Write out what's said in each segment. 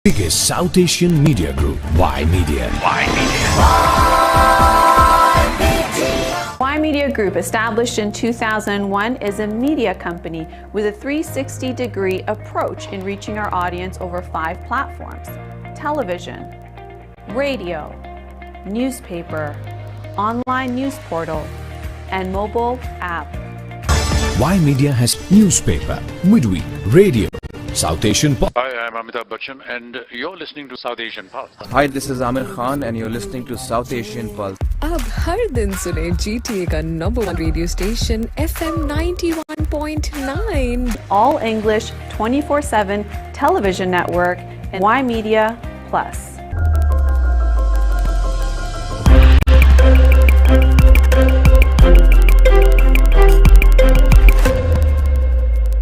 Biggest South Asian media group, Y Media. Y Media Group, established in 2001, is a media company with a 360-degree approach in reaching our audience over 5 platforms: television, radio, newspaper, online news portal, and mobile app. Y Media has newspaper, midweek, radio, South Asian pop. Hi, I'm Amitabh Bachchan and you're listening to South Asian Pulse. Hi, this is Amir Khan and you're listening to South Asian Pulse. अब हर दिन सुने GTA का number 1 radio station FM 91.9 All English 24/7 television network and Y Media Plus.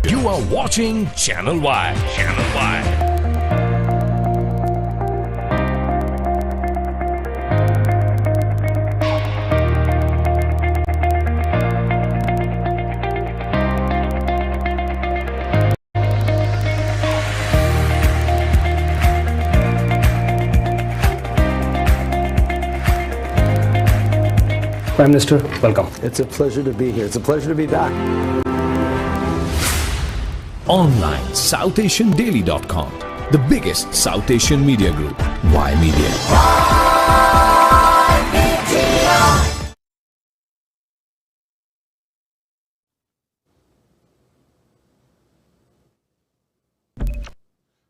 You are watching Channel Y. Channel Y. Prime Minister, welcome. It's a pleasure to be here. It's a pleasure to be back. Online, SouthAsianDaily.com. The biggest South Asian media group, Y Media.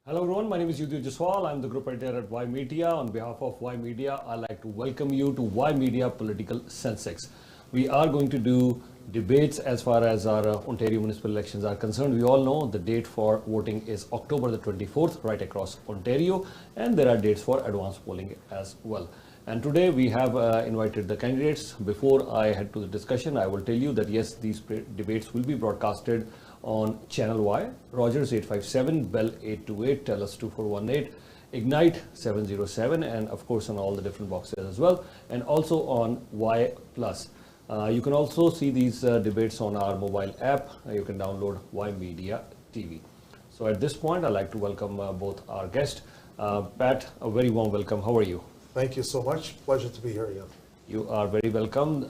Hello everyone, my name is Yudhyu Jaswal. I'm the group editor at Y Media. On behalf of Y Media, I'd like to welcome you to Y Media Political Sensex. We are going to do debates as far as our Ontario municipal elections are concerned. We all know the date for voting is October the 24th right across Ontario, and there are dates for advance polling as well. And today we have invited the candidates. Before I head to the discussion, I will tell you that yes, these debates will be broadcasted on Channel Y, Rogers 857, Bell 828, TELUS 2418, Ignite 707, and of course on all the different boxes as well, and also on Y Plus. You can also see these debates on our mobile app. You can download Y Media TV. So at this point, I'd like to welcome both our guests. Pat, a very warm welcome. How are you? Thank you so much. Pleasure to be here again. You are very welcome.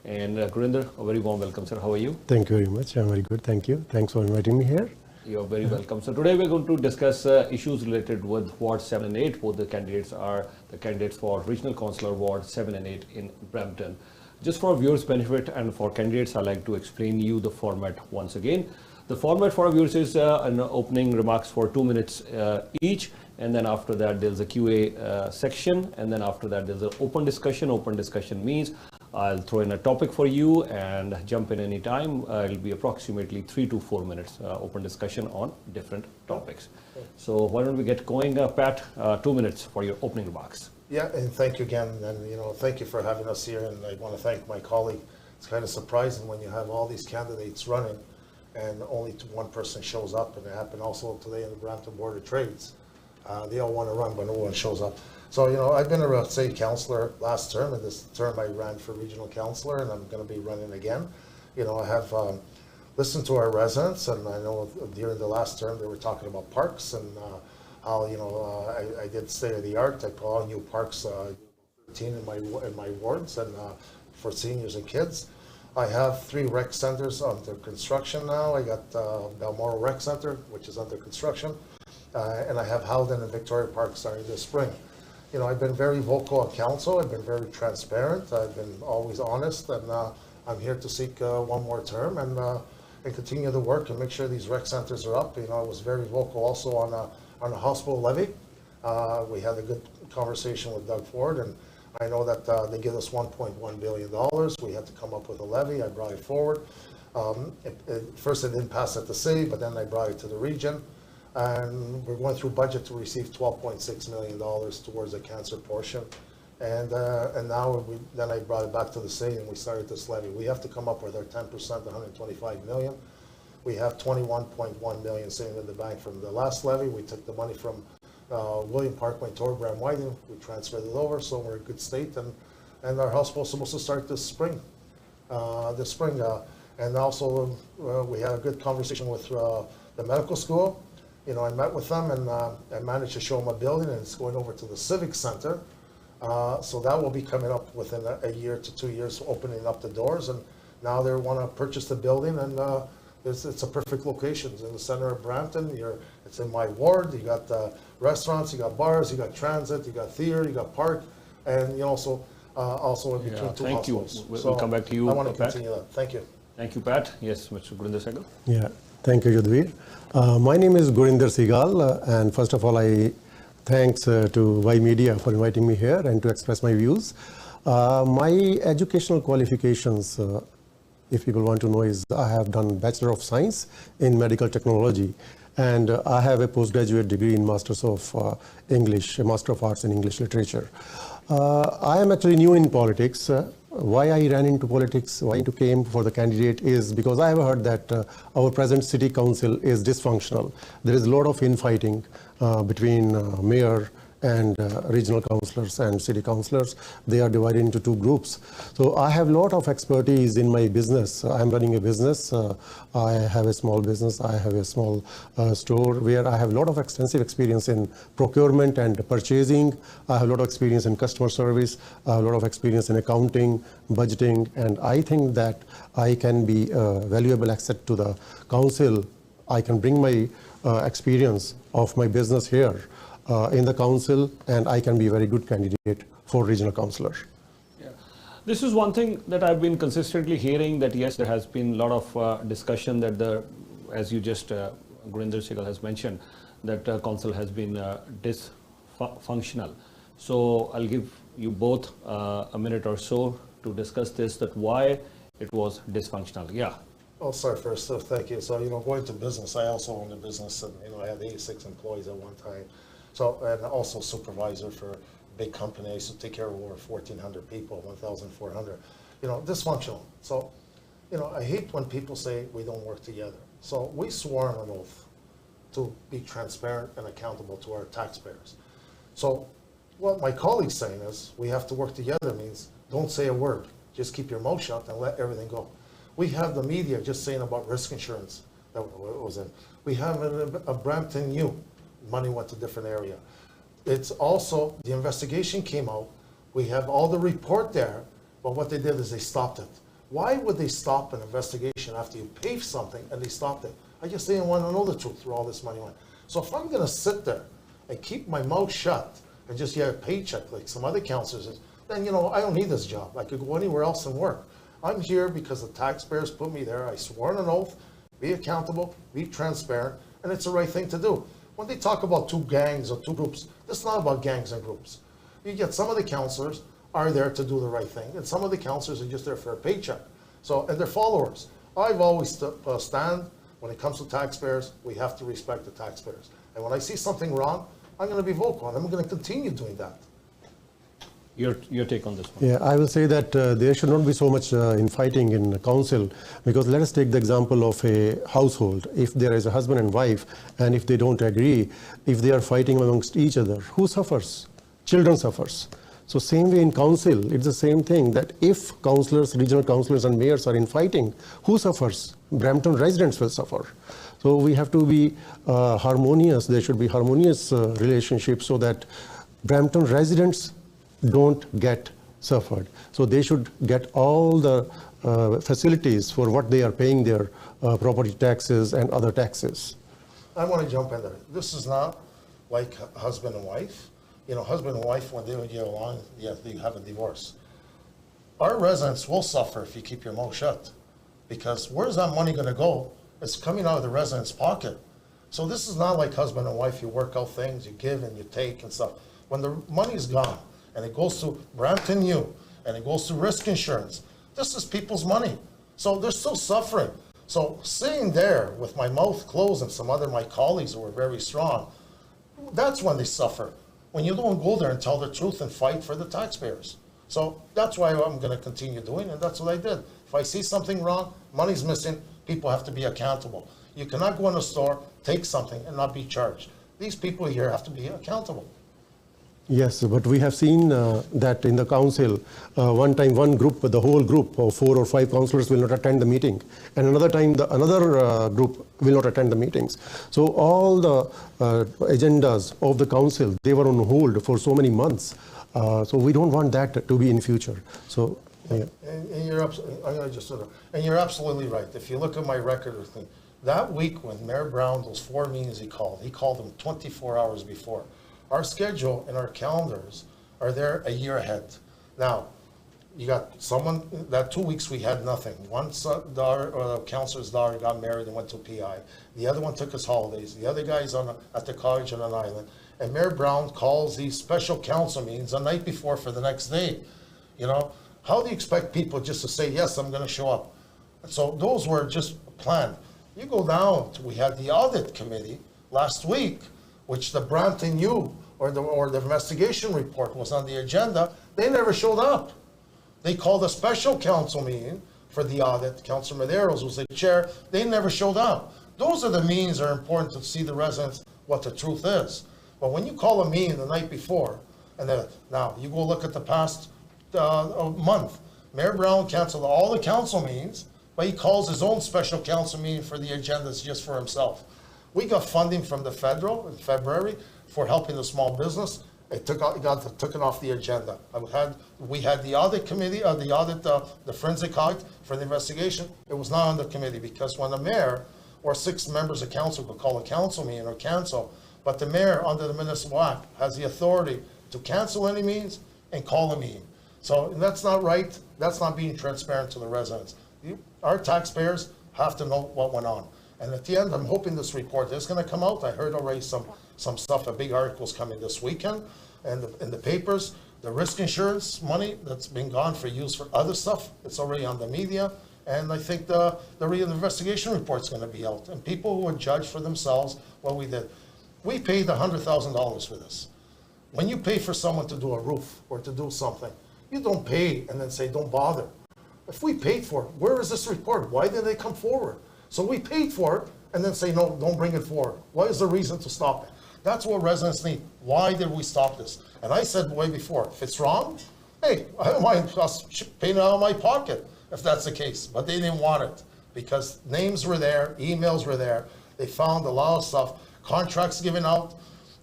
And Gurinder, a very warm welcome, sir. How are you? Thank you very much. I'm very good. Thank you. Thanks for inviting me here. You're very welcome. So today we're going to discuss issues related with Ward 7 and 8. Both the candidates are the candidates for Regional Councillor Ward 7 and 8 in Brampton. Just for viewers' benefit and for candidates, I'd like to explain you the format once again. The format for our viewers is an opening remarks for 2 minutes each, and then after that there's a QA section, and then after that there's an open discussion. Open discussion means I'll throw in a topic for you and jump in any time. It'll be approximately 3 to 4 minutes open discussion on different topics. So why don't we get going, Pat? 2 minutes for your opening remarks. Yeah, and thank you again, and thank you for having us here. And I want to thank my colleague. It's kind of surprising when you have all these candidates running, and only one person shows up. And it happened also today in the Brampton Board of Trades. They all want to run, but no one shows up. So, I've been a city councillor last term, and this term I ran for regional councillor, and I'm going to be running again. I have listened to our residents, and I know during the last term they were talking about parks and how, I did state of the art. I put all new parks, 13 in my wards, and for seniors and kids. I have 3 rec centers under construction now. I got Balmoral Rec Center, which is under construction, and I have Howden and Victoria Park starting this spring. I've been very vocal on council. I've been very transparent. I've been always honest, and I'm here to seek one more term and continue the work and make sure these rec centers are up. I was very vocal also on a hospital levy. We had a good conversation with Doug Ford, and I know that they give us $1.1 billion. We had to come up with a levy. I brought it forward. First, it didn't pass at the city, but then I brought it to the region. And we're going through budget to receive $12.6 million towards the cancer portion. And now then I brought it back to the city and we started this levy. We have to come up with our 10%, $125 million. We have $21.1 million sitting in the bank from the last levy. We took the money from William Parkway and Torbram Whiting. We transferred it over, so we're in good state. And our house was supposed to start this spring. And also we had a good conversation with the medical school. I met with them and I managed to show them a building, and it's going over to the Civic Center. So that will be coming up within a year to 2 years, opening up the doors. And now they want to purchase the building, and it's a perfect location. It's in the center of Brampton. It's in my ward. You got restaurants, you got bars, you got transit, you got theater, you got park, and also in between two thank you. hospitals. We'll come back to you, I want to Pat. continue that. Thank you. Thank you, Pat. Yes, Mr. Gurinder Sehgal. Yeah, thank you, Yudhvir. My name is Gurinder Sehgal, and first of all, I thanks to Y Media for inviting me here and to express my views. My educational qualifications, if people want to know, is I have done Bachelor of Science in Medical Technology, and I have a postgraduate degree in Masters of English, a Master of Arts in English Literature. I am actually new in politics. Why I ran into politics, why I came for the candidate is because I have heard that our present city council is dysfunctional. There is a lot of infighting between mayor and regional councillors and city councillors. They are divided into two groups. So I have a lot of expertise in my business. I'm running a business. I have a small business. I have a small store where I have a lot of extensive experience in procurement and purchasing. I have a lot of experience in customer service. I have a lot of experience in accounting, budgeting, and I think that I can be a valuable asset to the council. I can bring my experience of my business here in the council, and I can be a very good candidate for regional councillor. Yeah. This is one thing that I've been consistently hearing, that yes, there has been a lot of discussion that as you just, Gurinder Sehgal has mentioned, that council has been dysfunctional. So I'll give you both a minute or so to discuss this, that why it was dysfunctional. Yeah. Oh, sorry, first, thank you. So, going to business, I also owned a business, and, I had 86 employees at one time. So, and also supervisor for a big company. I used to take care of over 1,400 people, 1,400. Dysfunctional. So, I hate when people say we don't work together. So we swore on an oath to be transparent and accountable to our taxpayers. So what my colleague's saying is we have to work together means don't say a word. Just keep your mouth shut and let everything go. We have the media just saying about risk insurance that was in. We have a Brampton U. Money went to different area. It's also, the investigation came out. We have all the report there, but what they did is they stopped it. Why would they stop an investigation after you pay something and they stopped it? I just didn't want to know the truth where all this money went. So if I'm going to sit there and keep my mouth shut and just get a paycheck like some other councillors, then, I don't need this job. I could go anywhere else and work. I'm here because the taxpayers put me there. I swore on an oath, be accountable, be transparent, and it's the right thing to do. When they talk about two gangs or two groups, this is not about gangs and groups. You get some of the councillors are there to do the right thing, and some of the councillors are just there for a paycheck. So, and they're followers. I've always stand, when it comes to taxpayers, we have to respect the taxpayers. And when I see something wrong, I'm going to be vocal, and I'm going to continue doing that. Your take on this one? Yeah, I will say that there should not be so much infighting in council, because let us take the example of a household. If there is a husband and wife, and if they don't agree, if they are fighting amongst each other, who suffers? Children suffers. So same way in council, it's the same thing, that if councillors, regional councillors and mayors are infighting, who suffers? Brampton residents will suffer. So we have to be harmonious. There should be harmonious relationships so that Brampton residents don't get suffered. So they should get all the facilities for what they are paying their property taxes and other taxes. I want to jump in there. This is not like husband and wife. Husband and wife, when they would get along, they have a divorce. Our residents will suffer if you keep your mouth shut, because where's that money going to go? It's coming out of the resident's pocket. So this is not like husband and wife. You work out things, you give and you take and stuff. When the money is gone, and it goes to Brampton U, and it goes to risk insurance. This is people's money. So they're still suffering. So sitting there with my mouth closed and some other my colleagues who were very strong, that's when they suffer. When you don't go there and tell the truth and fight for the taxpayers. So that's why I'm going to continue doing, and that's what I did. If I see something wrong, money's missing, people have to be accountable. You cannot go in a store, take something, and not be charged. These people here have to be accountable. Yes, but we have seen that in the council, one time one group, the whole group of 4 or 5 councillors will not attend the meeting, and another time another group will not attend the meetings. So all the agendas of the council, they were on hold for so many months. So we don't want that to be in future. So. Yeah. And you're absolutely right. If you look at my record or thing, that week when Mayor Brown, those 4 meetings he called them 24 hours before. Our schedule and our calendars are there a year ahead. Now, you got someone, that 2 weeks we had nothing. One councillor's daughter got married and went to PI. The other one took his holidays. The other guy's at the cottage on an island. And Mayor Brown calls these special council meetings the night before for the next day. You know, how do you expect people just to say, yes, I'm going to show up? So those were just planned. You go down, we had the audit committee last week, which the Brampton knew, or the investigation report was on the agenda. They never showed up. They called a special council meeting for the audit. Councillor Medeiros was the chair. They never showed up. Those are the meetings that are important to see the residents what the truth is. But when you call a meeting the night before, and now you go look at the past month, Mayor Brown canceled all the council meetings, but he calls his own special council meeting for the agendas just for himself. We got funding from the federal in February for helping the small business. It took it off the agenda. We had the audit committee, the forensic audit for the investigation. It was not on the committee because when the mayor or 6 members of council could call a council meeting or cancel, but the mayor under the Municipal Act has the authority to cancel any meetings and call a meeting. So that's not right. That's not being transparent to the residents. Our taxpayers have to know what went on. And at the end, I'm hoping this report is going to come out. I heard already some stuff, a big articles coming this weekend, and in the papers, the risk insurance money that's been gone for use for other stuff, it's already on the media. And I think the real investigation report is going to be out. And people who would judge for themselves what we did. We paid $100,000 for this. When you pay for someone to do a roof or to do something, you don't pay and then say, don't bother. If we paid for it, where is this report? Why didn't they come forward? So we paid for it and then say, no, don't bring it forward. What is the reason to stop it? That's what residents need. Why did we stop this? And I said way before, if it's wrong, hey, I don't mind us paying it out of my pocket if that's the case. But they didn't want it because names were there, emails were there. They found a lot of stuff, contracts given out,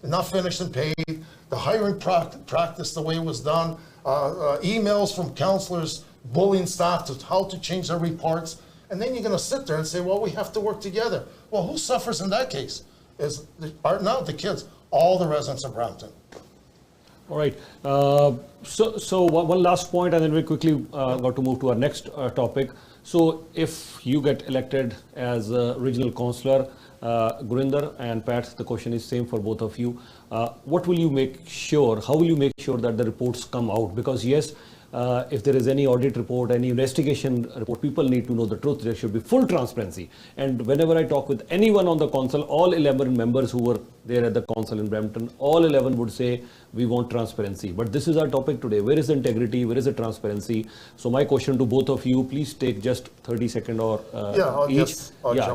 not finished and paid, the hiring practice, the way it was done, emails from councillors bullying staff to how to change their reports. And then you're going to sit there and say, well, we have to work together. Well, who suffers in that case? Are not the kids, all the residents of Brampton. All right. So one last point, and then we quickly got to move to our next topic. So if you get elected as regional councillor, Gurinder and Pat, the question is same for both of you. What will you make sure, how will you make sure that the reports come out? Because yes, if there is any audit report, any investigation report, people need to know the truth. There should be full transparency. And whenever I talk with anyone on the council, all 11 members who were there at the council in Brampton, all 11 would say, we want transparency. But this is our topic today. Where is the integrity? Where is the transparency? So my question to both of you, please take just 30 seconds or each.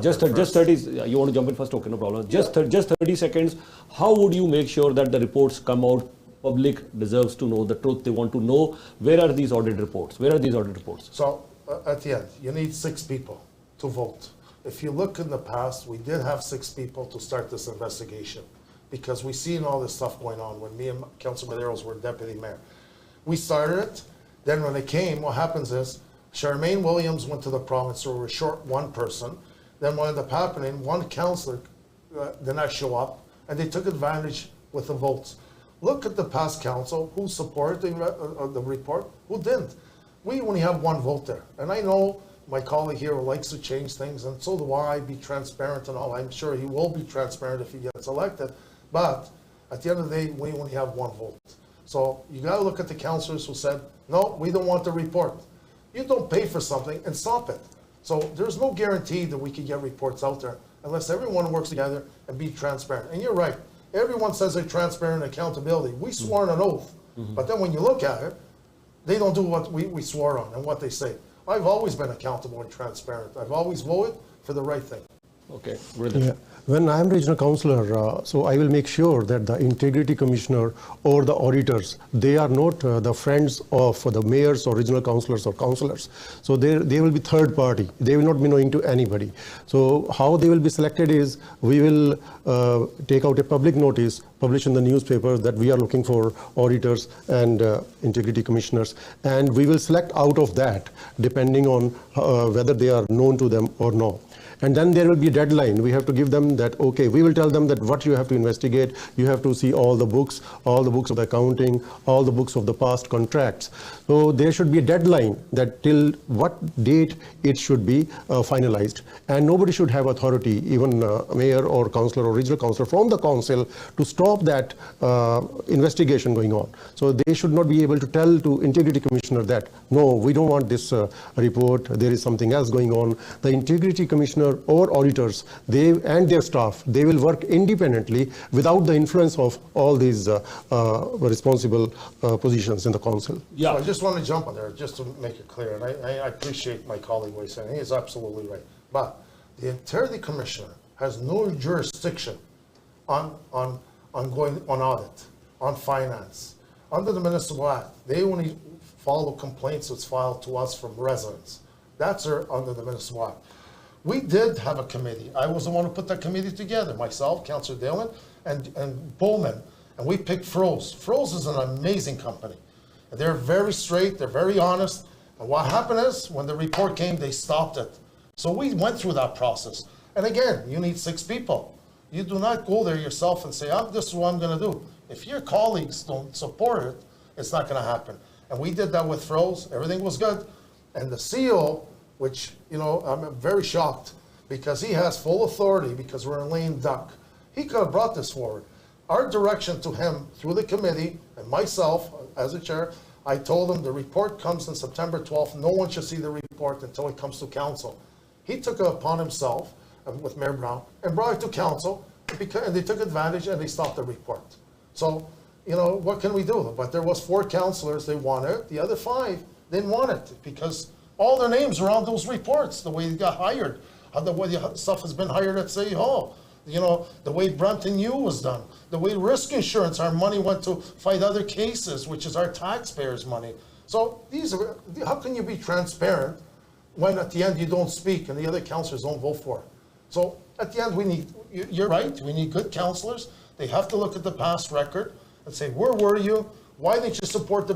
Just 30. You want to jump in first? Okay, no problem. Just 30 seconds. How would you make sure that the reports come out? Public deserves to know the truth. They want to know where are these audit reports? Where are these audit reports? So at the end, you need 6 people to vote. If you look in the past, we did have 6 people to start this investigation because we seen all this stuff going on when me and Councillor Medeiros were deputy mayor. We started it. Then when it came, what happens is Charmaine Williams went to the province, so we were short 1 person. Then what ended up happening, 1 councillor did not show up, and they took advantage with the votes. Look at the past council, who supported the report, who didn't. We only have 1 vote there. And I know my colleague here likes to change things, and so do I, be transparent and all. I'm sure he will be transparent if he gets elected. But at the end of the day, we only have 1 vote. So you got to look at the councillors who said, no, we don't want the report. You don't pay for something and stop it. So there's no guarantee that we can get reports out there unless everyone works together and be transparent. And you're right. Everyone says they're transparent and accountability. We swore on an oath, but then when you look at it, they don't do what we swore on and what they say. I've always been accountable and transparent. I've always voted for the right thing. Okay, brilliant. When I am regional councillor, so I will make sure that the integrity commissioner or the auditors, they are not the friends of the mayors or regional councillors or councillors. So they will be third party. They will not be knowing to anybody. So how they will be selected is we will take out a public notice, publish in the newspaper that we are looking for auditors and integrity commissioners, and we will select out of that depending on whether they are known to them or not. And then there will be a deadline. We have to give them that, okay, we will tell them that what you have to investigate, you have to see all the books of the accounting, all the books of the past contracts. So there should be a deadline that till what date it should be finalized. And nobody should have authority, even mayor or councillor or regional councillor from the council, to stop that investigation going on. So they should not be able to tell to integrity commissioner that, no, we don't want this report, there is something else going on. The integrity commissioner or auditors, they and their staff, they will work independently without the influence of all these responsible positions in the council. Yeah, so I just want to jump on there just to make it clear, and I appreciate my colleague what he's saying. He is absolutely right. But the integrity commissioner has no jurisdiction on going on audit, on finance. Under the Municipal Act, they only follow complaints that's filed to us from residents. That's under the Municipal Act. We did have a committee. I was the one who put that committee together, myself, Councillor Dillon, and Bowman, and we picked Froze. Froze is an amazing company. They're very straight, they're very honest, and what happened is, when the report came, they stopped it. So we went through that process. And again, you need 6 people. You do not go there yourself and say, this is what I'm gonna do. If your colleagues don't support it, it's not gonna happen. And we did that with Froze, everything was good. And the CEO, which, you know, I'm very shocked because he has full authority because we're in lame duck. He could have brought this forward. Our direction to him through the committee and myself as a chair, I told him the report comes on September 12th. No one should see the report until it comes to council. He took it upon himself with Mayor Brown and brought it to council, and they took advantage and they stopped the report. So, you know, what can we do? But there was 4 councillors, they wanted it. The other 5 didn't want it because all their names were on those reports, the way they got hired, the way the stuff has been hired at City Hall, you know, the way Brampton U was done, the way risk insurance, our money went to fight other cases, which is our taxpayers' money. So these are, how can you be transparent when at the end you don't speak and the other councillors don't vote for it? So at the end we need, you're right, we need good councillors. They have to look at the past record and say, where were you? Why didn't you support the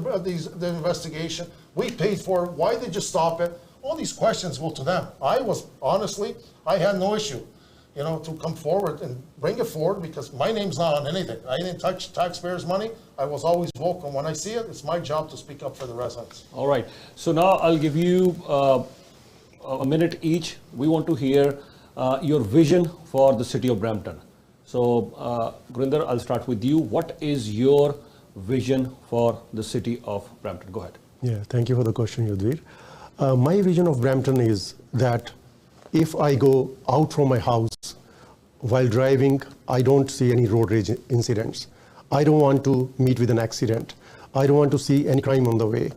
investigation? We paid for it. Why did you stop it? All these questions go to them. Honestly, I had no issue, you know, to come forward and bring it forward because my name's not on anything. I didn't touch taxpayers' money. I was always vocal. When I see it, it's my job to speak up for the residents. All right. So now I'll give you a minute each. We want to hear your vision for the city of Brampton. So, Gurinder, I'll start with you. What is your vision for the city of Brampton? Go ahead. Yeah, thank you for the question, Yudhvir. My vision of Brampton is that if I go out from my house while driving, I don't see any road rage incidents. I don't want to meet with an accident. I don't want to see any crime on the way.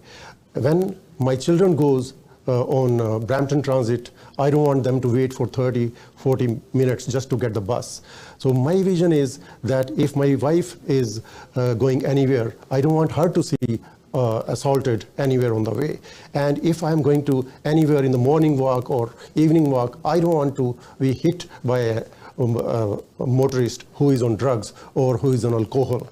When my children goes on Brampton Transit, I don't want them to wait for 30, 40 minutes just to get the bus. So my vision is that if my wife is going anywhere, I don't want her to see assaulted anywhere on the way. And if I'm going to anywhere in the morning walk or evening walk, I don't want to be hit by a motorist who is on drugs or who is on alcohol.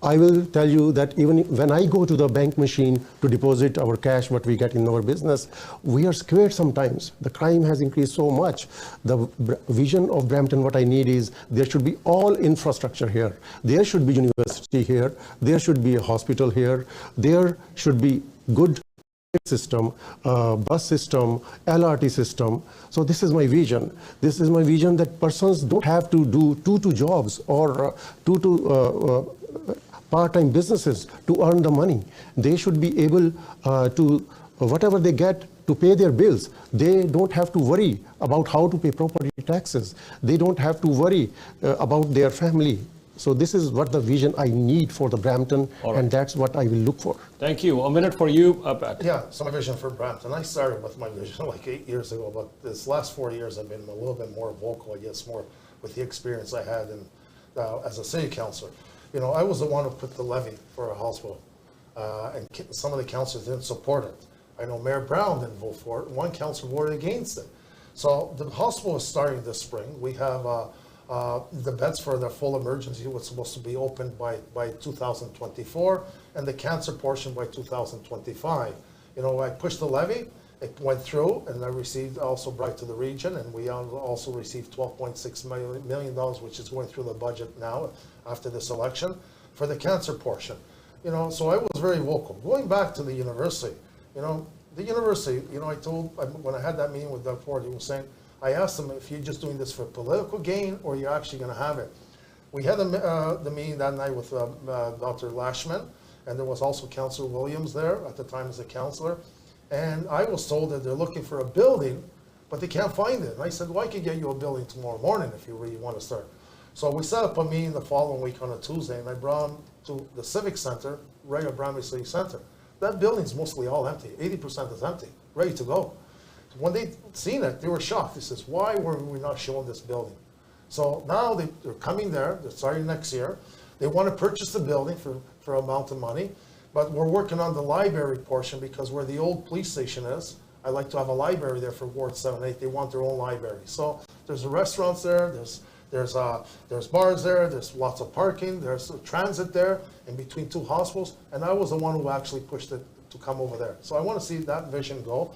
I will tell you that even when I go to the bank machine to deposit our cash, what we get in our business, we are scared sometimes. The crime has increased so much. The vision of Brampton, what I need is there should be all infrastructure here. There should be university here. There should be a hospital here. There should be good system, bus system, LRT system. So this is my vision. This is my vision that persons don't have to do two jobs or part-time businesses to earn the money. They should be able to, whatever they get, to pay their bills. They don't have to worry about how to pay property taxes. They don't have to worry about their family So this is what the vision I need for the Brampton, and that's what I will look for. Thank you. A minute for you, Pat. Yeah, so my vision for Brampton. I started with my vision like 8 years ago, but this last 4 years I've been a little bit more vocal, I guess, more with the experience I had as a city councillor. You know, I was the one who put the levy for a hospital, and some of the councillors didn't support it. I know Mayor Brown didn't vote for it, and one councillor voted against it. So the hospital is starting this spring. We have the beds for the full emergency was supposed to be opened by 2024, and the cancer portion by 2025. You know, I pushed the levy, it went through, and I received also brought to the region, and we also received $12.6 million, which is going through the budget now after this election for the cancer portion. You know, so I was very vocal. Going back to the university, you know, the university, you know, when I had that meeting with Doug Ford, he was saying, I asked him if you're just doing this for political gain or you're actually going to have it. We had the meeting that night with Dr. Lashman, and there was also Councillor Williams there at the time as a councillor. And I was told that they're looking for a building, but they can't find it. And I said, well, I can get you a building tomorrow morning if you really want to start. So we set up a meeting the following week on a Tuesday, and I brought them to the Civic Center, right at Brampton City Center. That building's mostly all empty. 80% is empty, ready to go. When they seen it, they were shocked. They says, why were we not showing this building? So now they're coming there. They're starting next year. They want to purchase the building for an amount of money, but we're working on the library portion because where the old police station is, I like to have a library there for Ward 7 8. They want their own library. So there's restaurants there. There's bars there. There's lots of parking. There's transit there in between two hospitals. And I was the one who actually pushed it to come over there. So I want to see that vision go.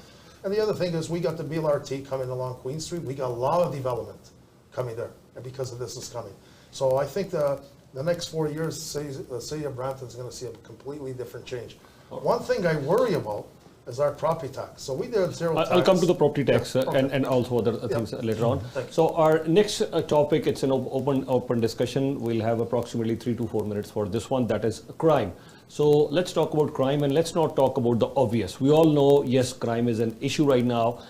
And the other thing is we got the BLRT coming along Queen Street. We got a lot of development coming there, and because of this is coming. So I think the next 4 years, the city of Brampton is going to see a completely different change. One thing I worry about is our property tax. So we did zero tax. I'll come to the property tax and also other things later on. So our next topic, it's an open discussion. We'll have approximately 3 to 4 minutes for this one, that is crime. So let's talk about crime, and let's not talk about the obvious. We all know, yes, crime is an issue right now,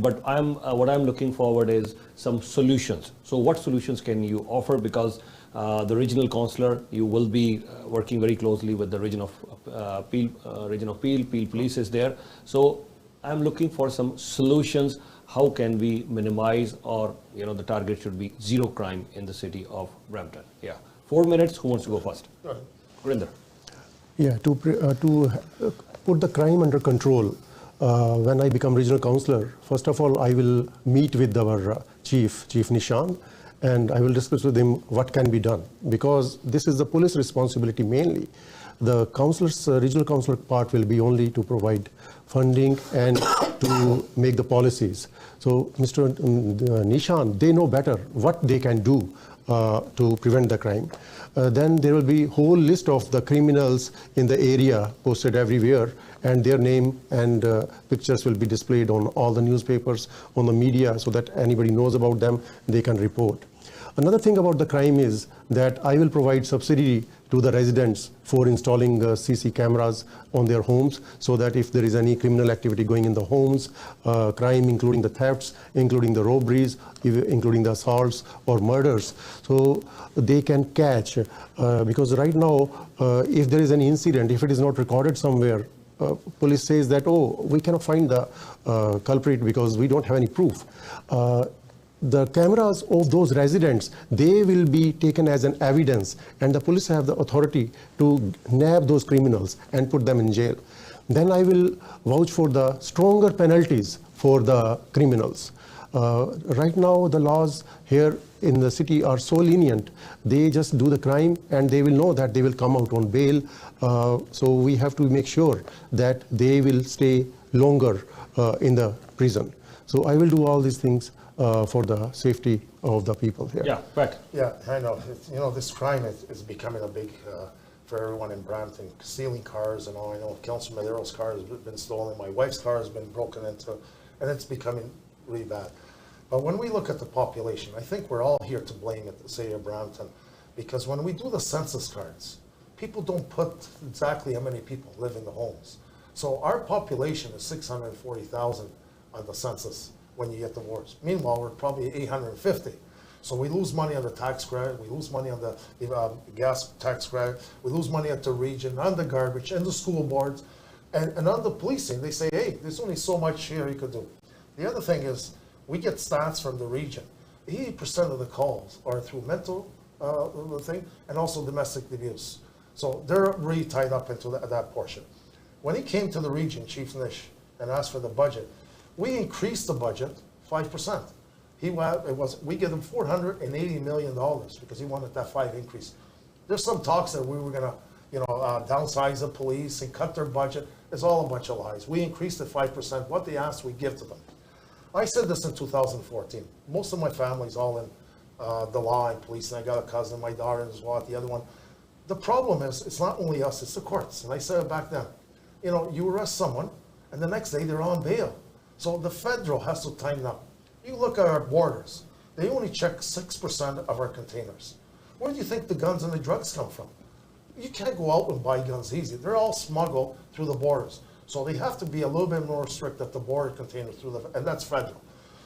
but what I'm looking forward is some solutions. So what solutions can you offer? Because the regional councillor, you will be working very closely with the region of Peel Police is there. So I'm looking for some solutions. How can we minimize, or the target should be zero crime in the city of Brampton? Yeah, 4 minutes. Who wants to go first? Gurinder. Yeah, to put the crime under control, when I become regional councillor, first of all, I will meet with our Chief Nishan, and I will discuss with him what can be done, because this is the police responsibility mainly. The regional councillor part will be only to provide funding and to make the policies. So Mr. Nishan, they know better what they can do to prevent the crime. Then there will be whole list of the criminals in the area posted everywhere, and their name and pictures will be displayed on all the newspapers, on the media, so that anybody knows about them, they can report. Another thing about the crime is that I will provide subsidy to the residents for installing CC cameras on their homes, so that if there is any criminal activity going in the homes, crime including the thefts, including the robberies, including the assaults or murders, so they can catch. Because right now, if there is an incident, if it is not recorded somewhere, police says that, oh, we cannot find the culprit because we don't have any proof. The cameras of those residents, they will be taken as an evidence, and the police have the authority to nab those criminals and put them in jail. Then I will vouch for the stronger penalties for the criminals. Right now, the laws here in the city are so lenient. They just do the crime and they will know that they will come out on bail. So we have to make sure that they will stay longer in the prison. So I will do all these things for the safety of the people here. Yeah, Pat. Yeah, I know. This crime is becoming a big for everyone in Brampton. Stealing cars and all. I know Councillor Madero's car has been stolen. My wife's car has been broken into, and it's becoming really bad. But when we look at the population, I think we're all here to blame at the city of Brampton, because when we do the census cards, people don't put exactly how many people live in the homes. So our population is 640,000 on the census when you get the wards. Meanwhile, we're probably 850. So we lose money on the tax credit, we lose money on the gas tax credit, we lose money at the region, on the garbage, and the school boards, and on the policing. They say, hey, there's only so much here you could do. The other thing is, we get stats from the region. 80% of the calls are through mental thing and also domestic abuse. So they're really tied up into that portion. When he came to the region, Chief Nish, and asked for the budget, we increased the budget 5%. We give him $480 million because he wanted that 5 increase. There's some talks that we were gonna, downsize the police and cut their budget. It's all a bunch of lies. We increased it 5%. What they asked, we give to them. I said this in 2014. Most of my family's all in the law and police, and I got a cousin, my daughter as well, the other one. The problem is, it's not only us, it's the courts. And I said it back then. You arrest someone, and the next day they're on bail. So the federal has to tighten up. You look at our borders, they only check 6% of our containers. Where do you think the guns and the drugs come from? You can't go out and buy guns easy. They're all smuggled through the borders. So they have to be a little bit more strict at the border containers and that's federal.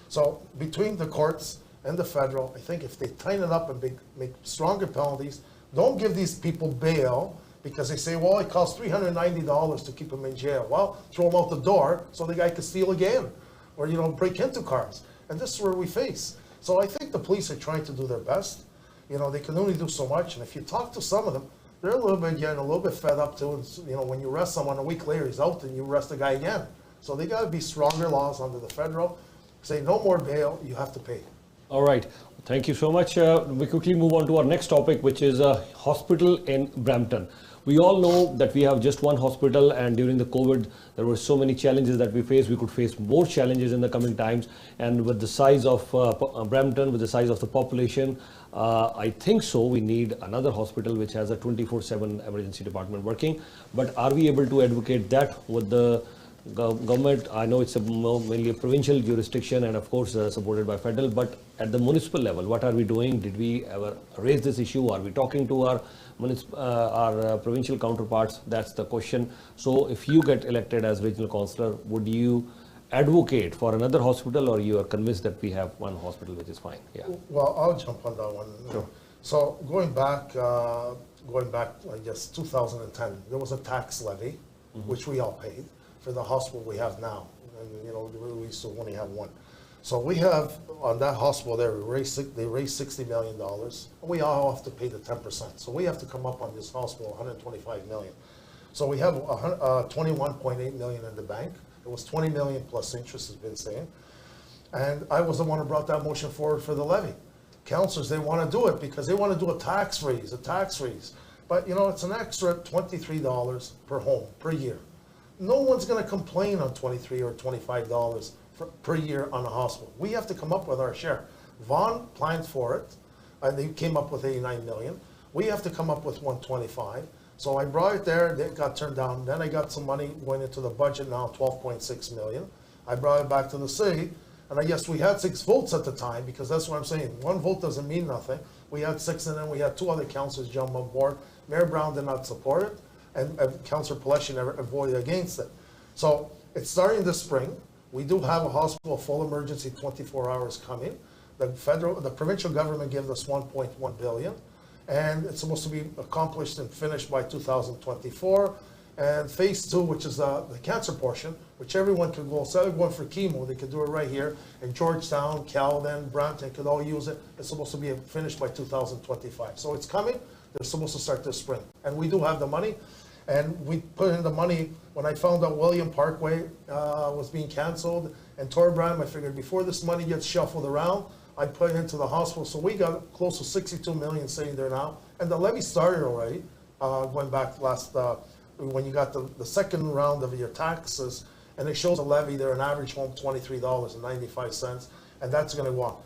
So between the courts and the federal, I think if they tighten it up and make stronger penalties, don't give these people bail because they say, well, it costs $390 to keep them in jail. Well, throw them out the door so the guy can steal again or, break into cars. And this is where we face. So I think the police are trying to do their best. They can only do so much. And if you talk to some of them, they're getting a little bit fed up too. And, when you arrest someone a week later, he's out and you arrest the guy again. So they got to be stronger laws under the federal. Say no more bail, you have to pay. All right. Thank you so much. We quickly move on to our next topic, which is a hospital in Brampton. We all know that we have just one hospital, and during the COVID, there were so many challenges that we faced. We could face more challenges in the coming times. And with the size of Brampton, with the size of the population, I think so we need another hospital which has a 24/7 emergency department working. But are we able to advocate that with the government? I know it's mainly a provincial jurisdiction and of course supported by federal, but at the municipal level, what are we doing? Did we ever raise this issue? Are we talking to our provincial counterparts? That's the question. So if you get elected as regional councillor, would you advocate for another hospital, or you are convinced that we have one hospital which is fine? Yeah. Well, I'll jump on that one. Sure. So going back, I guess 2010, there was a tax levy, which we all paid for the hospital we have now. And we used to only have one. So we have, on that hospital there, they raised $60 million. And we all have to pay the 10%. So we have to come up on this hospital $125 million. So we have $21.8 million in the bank. It was $20 million plus interest, has been saying. And I was the one who brought that motion forward for the levy. Councillors, they want to do it because they want to do a tax freeze. But it's an extra $23 per home, per year. No one's going to complain on $23 or $25 per year on a hospital. We have to come up with our share. Vaughan planned for it, and they came up with $89 million. We have to come up with $125. So I brought it there, it got turned down. Then I got some money going into the budget now, $12.6 million. I brought it back to the city, and I guess we had 6 votes at the time, because that's what I'm saying. 1 vote doesn't mean nothing. We had 6, and then we had 2 other councillors jump on board. Mayor Brown did not support it, and Councillor Paleshi never voted against it. So it's starting this spring. We do have a hospital full emergency 24 hours coming. The provincial government gave us $1.1 billion. And it's supposed to be accomplished and finished by 2024. And phase 2, which is the cancer portion, which everyone could go, instead of going for chemo, they could do it right here in Georgetown, Caledon, Brampton, could all use it. It's supposed to be finished by 2025. So it's coming. They're supposed to start this spring. And we do have the money. And we put in the money when I found out William Parkway was being canceled and Torbram. I figured before this money gets shuffled around, I put it into the hospital. So we got close to 62 million sitting there now. And the levy started already, going back last, when you got the second round of your taxes, and it shows a levy there, an average home $23.95, and that's going to go on.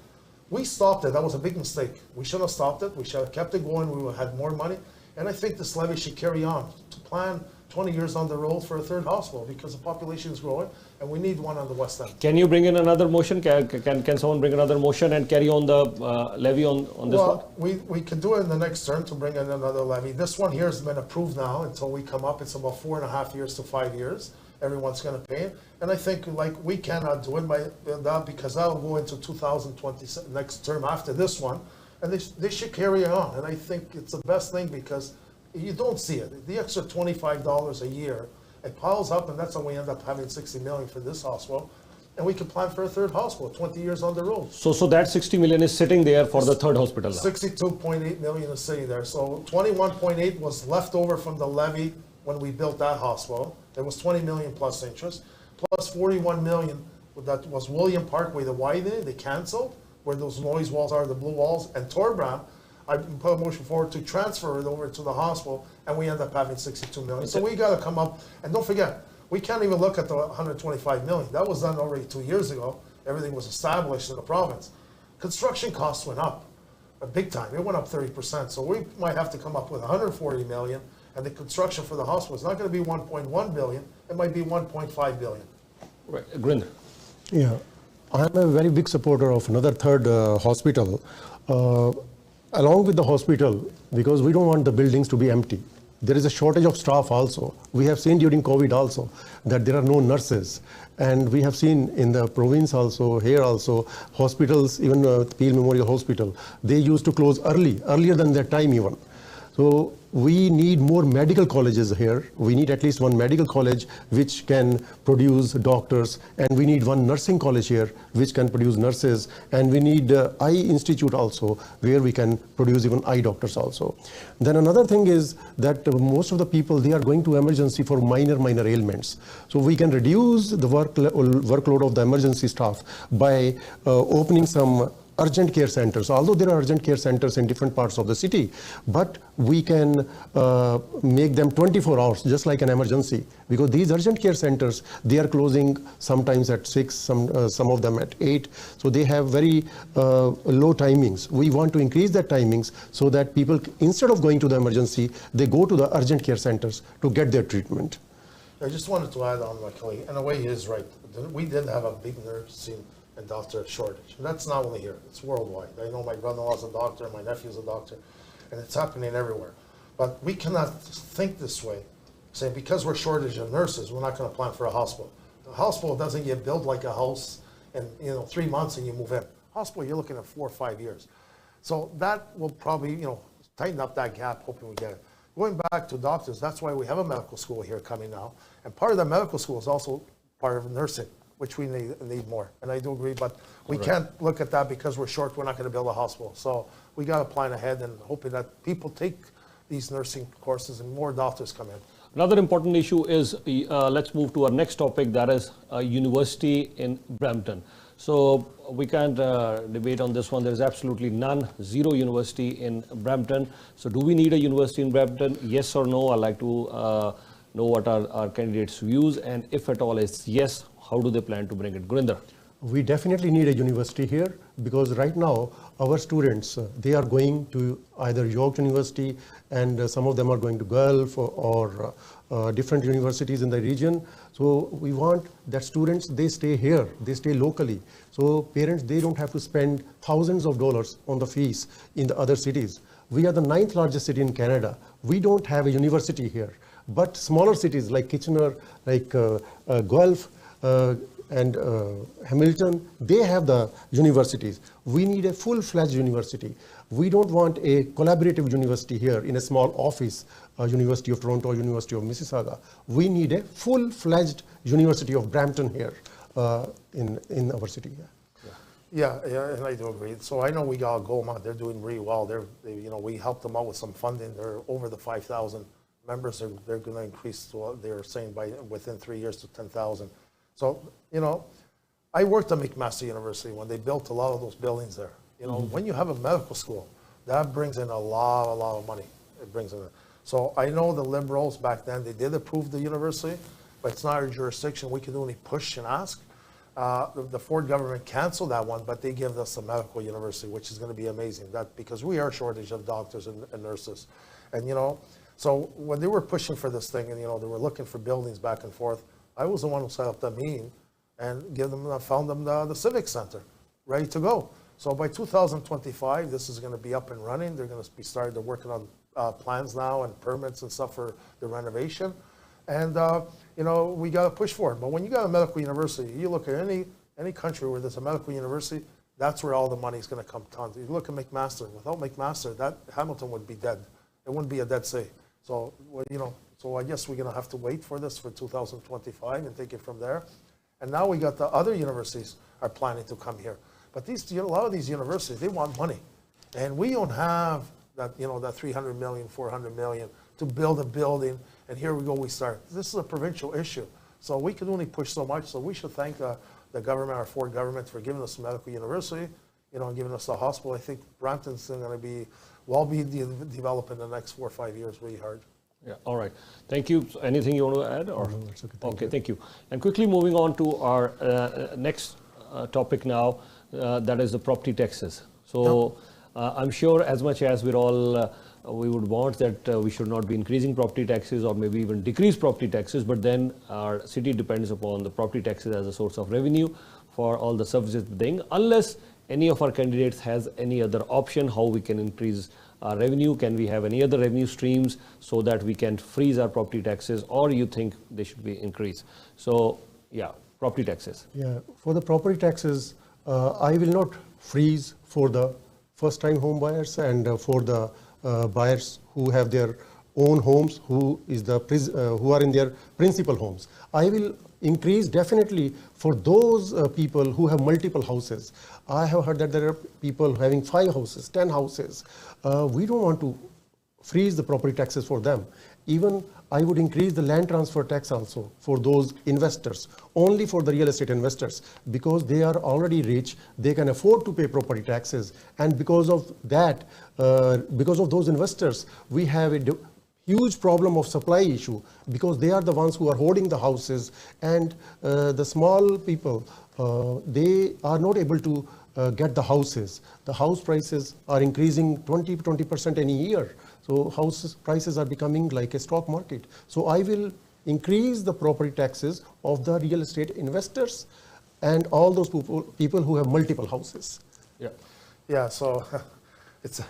We stopped it. That was a big mistake. We shouldn't have stopped it. We should have kept it going. We would have had more money. And I think this levy should carry on to plan 20 years down the road for a 3rd hospital, because the population is growing and we need one on the West End. Can you bring in another motion? Can someone bring another motion and carry on the levy on this one? Well, we can do it in the next term to bring in another levy. This one here has been approved now until we come up. It's about 4.5 years to 5 years. everyone's going to pay. And I think like we cannot do it by that because that'll go into 2020 next term after this one, and they should carry it on. And I think it's the best thing because you don't see it. The extra $25 a year, it piles up, and that's how we end up having $60 million for this hospital. And we can plan for a third hospital 20 years on the road. So that 60 million is sitting there for the third hospital now. 62.8 million is sitting there. So 21.8 was left over from the levy when we built that hospital. There was 20 million plus interest, plus 41 million that was William Parkway, the widening, they canceled, where those noise walls are, the blue walls, and Torbram. I put a motion forward to transfer it over to the hospital, and we end up having 62 million. So we got to come up, and don't forget, we can't even look at the 125 million. That was done already 2 years ago. Everything was established in the province. Construction costs went up big time. It went up 30%. So we might have to come up with 140 million, and the construction for the hospital is not going to be 1.1 billion. It might be 1.5 billion. Right, Grinder. Yeah, I'm a very big supporter of another third hospital. Along with the hospital, because we don't want the buildings to be empty. There is a shortage of staff also. We have seen during COVID also that there are no nurses. And we have seen in the province also, here also, hospitals, even Peel Memorial Hospital, they used to close earlier than their time even. So we need more medical colleges here. We need at least one medical college which can produce doctors, and we need one nursing college here which can produce nurses, and we need eye institute also where we can produce even eye doctors also. Then another thing is that most of the people, they are going to emergency for minor ailments. So we can reduce the workload of the emergency staff by opening some urgent care centers. Although there are urgent care centers in different parts of the city, but we can make them 24 hours, just like an emergency. Because these urgent care centers, they are closing sometimes at 6, some of them at 8. So they have very low timings. We want to increase that timings so that people, instead of going to the emergency, they go to the urgent care centers to get their treatment. I just wanted to add on, Kelly, in a way he is right. We did have a big nursing and doctor shortage. And that's not only here, it's worldwide. I know my brother-in-law's a doctor, my nephew's a doctor, and it's happening everywhere. But we cannot think this way, saying because we're shortage of nurses, we're not going to plan for a hospital. A hospital doesn't get built like a house in 3 months and you move in. Hospital, you're looking at 4 or 5 years. So that will probably, tighten up that gap, hoping we get it. Going back to doctors, that's why we have a medical school here coming now. And part of the medical school is also part of nursing, which we need more. And I do agree, but we can't look at that because we're short, we're not going to build a hospital. So we got to plan ahead and hoping that people take these nursing courses and more doctors come in. Another important issue is, let's move to our next topic, that is a university in Brampton. So we can't debate on this one. There is absolutely none, zero university in Brampton. So do we need a university in Brampton? Yes or no? I'd like to know what are our candidates' views, and if at all is yes, how do they plan to bring it? Gurinder. We definitely need a university here because right now our students, they are going to either York University, and some of them are going to Gulf or different universities in the region. So we want that students, they stay here, they stay locally. So parents, they don't have to spend thousands of dollars on the fees in the other cities. We are the 9th largest city in Canada. We don't have a university here, but smaller cities like Kitchener, like Guelph, and Hamilton, they have the universities. We need a full-fledged university. We don't want a collaborative university here in a small office, University of Toronto, University of Mississauga. We need a full-fledged University of Brampton here in our city. Yeah, and I do agree. So I know we got Goma, they're doing really well. We helped them out with some funding. They're over the 5,000 members. They're going to increase to, they're saying within 3 years to 10,000. So, I worked at McMaster University when they built a lot of those buildings there. When you have a medical school, that brings in a lot of money. It brings in. So I know the Liberals back then, they did approve the university, but it's not our jurisdiction. We can only push and ask. The Ford government canceled that one, but they give us a medical university, which is going to be amazing. Because we are a shortage of doctors and nurses. And, so when they were pushing for this thing and, they were looking for buildings back and forth, I was the one who set up the meeting and found them the Civic Center, ready to go. So by 2025, this is going to be up and running. They're going to be started. They're working on plans now and permits and stuff for the renovation. And, you know, we got to push for it. But when you got a medical university, you look at any country where there's a medical university, that's where all the money is going to come tons. You look at McMaster. Without McMaster, that Hamilton would be dead. It wouldn't be a dead city. So, well, you know, so I guess we're going to have to wait for this for 2025 and take it from there. And now we got the other universities are planning to come here. But these, a lot of these universities, they want money. And we don't have that, you know, that 300 million, 400 million to build a building. And here we go, we start. This is a provincial issue. So we can only push so much. So we should thank the government, our Ford government, for giving us a medical university, you know, and giving us a hospital. I think Brampton's going to be, developed in the next 4 or 5 years really hard. Yeah, all right. Thank you. So anything you want to add? Or? No, that's okay. Okay, thank you. And quickly moving on to our next topic now, that is the property taxes. So I'm sure as much as we're all, we would want that we should not be increasing property taxes or maybe even decrease property taxes, but then our city depends upon the property taxes as a source of revenue for all the services thing, unless any of our candidates has any other option how we can increase our revenue. Can we have any other revenue streams so that we can freeze our property taxes, or you think they should be increased? So yeah, property taxes. Yeah, for the property taxes, I will not freeze for the first-time home buyers and for the buyers who have their own homes, who are in their principal homes. I will increase definitely for those people who have multiple houses. I have heard that there are people having 5 houses, 10 houses. We don't want to freeze the property taxes for them. Even I would increase the land transfer tax also for those investors, only for the real estate investors, because they are already rich, they can afford to pay property taxes. And because of that, because of those investors, we have a huge problem of supply issue, because they are the ones who are hoarding the houses, and the small people, they are not able to get the houses. The house prices are increasing 20% in a year. So house prices are becoming like a stock market. So I will increase the property taxes of the real estate investors and all those people who have multiple houses. Yeah. Yeah, so it's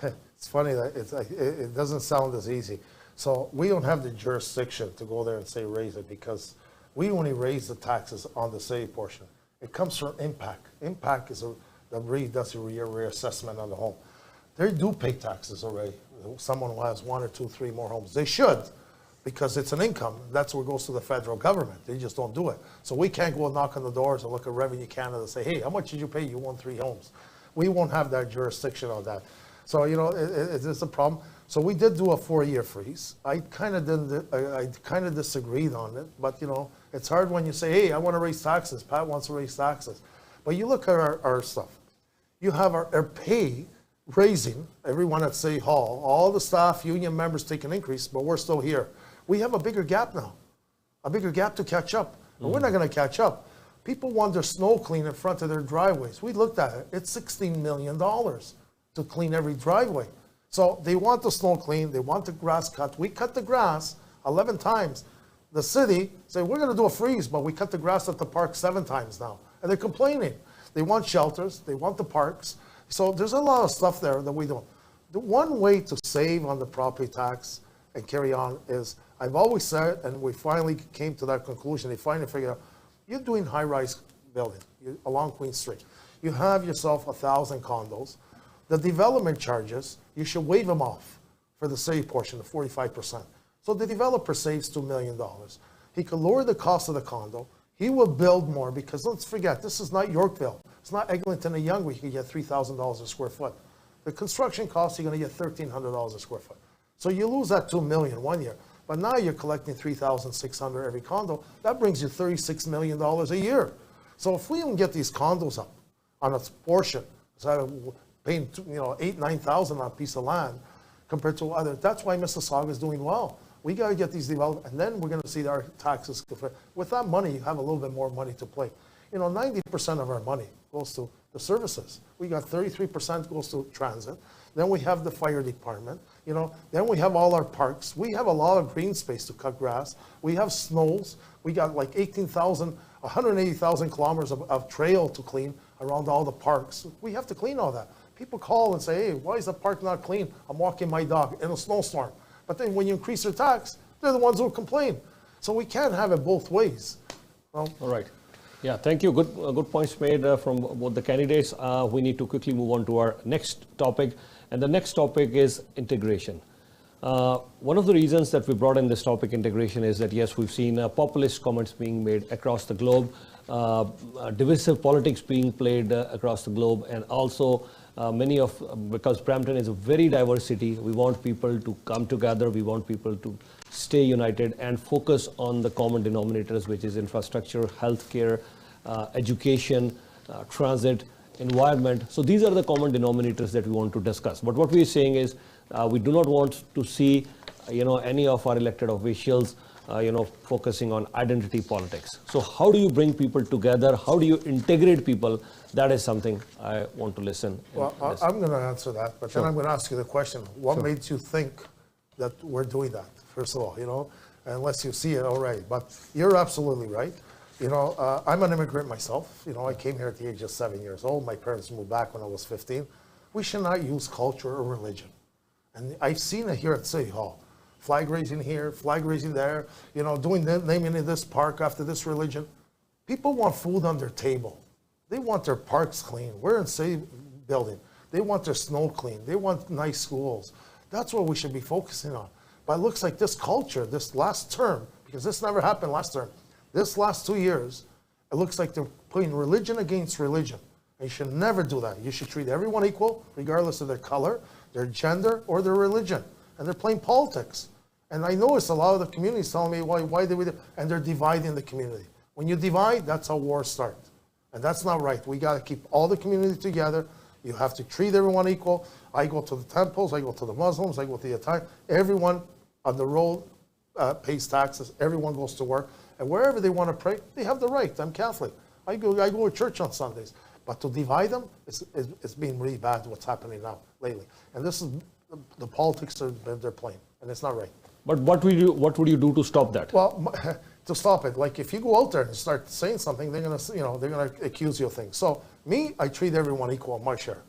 funny that it doesn't sound as easy. So we don't have the jurisdiction to go there and say raise it, because we only raise the taxes on the city portion. It comes from impact. Impact is that really does a reassessment on the home. They do pay taxes already. Someone who has 1 or 2, 3 more homes, they should, because it's an income. That's where it goes to the federal government. They just don't do it. So we can't go knock on the doors and look at Revenue Canada and say, hey, how much did you pay? You won 3 homes. We won't have that jurisdiction on that. So, you know, it's a problem. So we did do a 4-year freeze. I kind of disagreed on it, but you know, it's hard when you say, hey, I want to raise taxes. Pat wants to raise taxes. But you look at our stuff. You have our pay raising, everyone at City Hall, all the staff, union members take an increase, but we're still here. We have a bigger gap now, a bigger gap to catch up. And we're not going to catch up. People want their snow cleaned in front of their driveways. We looked at it. It's $16 million to clean every driveway. So they want the snow cleaned. They want the grass cut. We cut the grass 11 times. The city say, we're going to do a freeze, but we cut the grass at the park 7 times now. And they're complaining. They want shelters. They want the parks. So there's a lot of stuff there that we don't. The one way to save on the property tax and carry on is, I've always said, and we finally came to that conclusion, they finally figured out, you're doing high-rise building along Queen Street. You have yourself 1,000 condos. The development charges, you should waive them off for the city portion, the 45%. So the developer saves $2 million. He could lower the cost of the condo. He will build more, because let's forget, this is not Yorkville. It's not Eglinton and Young where you can get $3,000 a square foot. The construction costs, you're going to get $1,300 a square foot. So you lose that $2 million 1 year. But now you're collecting $3,600 every condo. That brings you $36 million a year. So if we don't get these condos up on a portion, instead of paying $8,000, $9,000 on a piece of land compared to others, that's why Mississauga is doing well. We got to get these developed, and then we're going to see our taxes. With that money, you have a little bit more money to play. 90% of our money goes to the services. We got 33% goes to transit. Then we have the fire department. Then we have all our parks. We have a lot of green space to cut grass. We have snows. We got like 180,000 kilometers of trail to clean around all the parks. We have to clean all that. People call and say, hey, why is the park not clean? I'm walking my dog in a snowstorm. But then when you increase your tax, they're the ones who complain. So we can't have it both ways. All right. Yeah, thank you. Good points made from both the candidates. We need to quickly move on to our next topic. And the next topic is integration. One of the reasons that we brought in this topic, integration, is that yes, we've seen populist comments being made across the globe, divisive politics being played across the globe, and also because Brampton is a very diverse city, we want people to come together, we want people to stay united and focus on the common denominators, which is infrastructure, healthcare, education, transit, environment. So these are the common denominators that we want to discuss. But what we are saying is we do not want to see any of our elected officials focusing on identity politics. So how do you bring people together? How do you integrate people? That is something I want to listen. Well, I'm going to answer that, but then I'm going to ask you the question. What made you think that we're doing that, first of all, unless you see it, all right. But you're absolutely right. I'm an immigrant myself. I came here at the age of 7 years old. My parents moved back when I was 15. We should not use culture or religion. And I've seen it here at City Hall. Flag raising here, flag raising there, naming this park after this religion. People want food on their table. They want their parks clean. We're in city building. They want their snow clean. They want nice schools. That's what we should be focusing on. But it looks like this culture, this last term, because this never happened last term, this last 2 years, it looks like they're putting religion against religion. And you should never do that. You should treat everyone equal, regardless of their color, their gender, or their religion. And they're playing politics. And I notice a lot of the communities telling me, why did we do? And they're dividing the community. When you divide, that's how wars start. And that's not right. We got to keep all the community together. You have to treat everyone equal. I go to the temples, I go to the Muslims, I go to the Italian. Everyone on the road pays taxes. Everyone goes to work. And wherever they want to pray, they have the right. I'm Catholic. I go to church on Sundays. But to divide them, it's been really bad what's happening now, lately. And this is the politics they're playing, and it's not right. But what would you do to stop that? Well, to stop it, like if you go out there and start saying something, they're gonna accuse you of things. So me, I treat everyone equal on my share.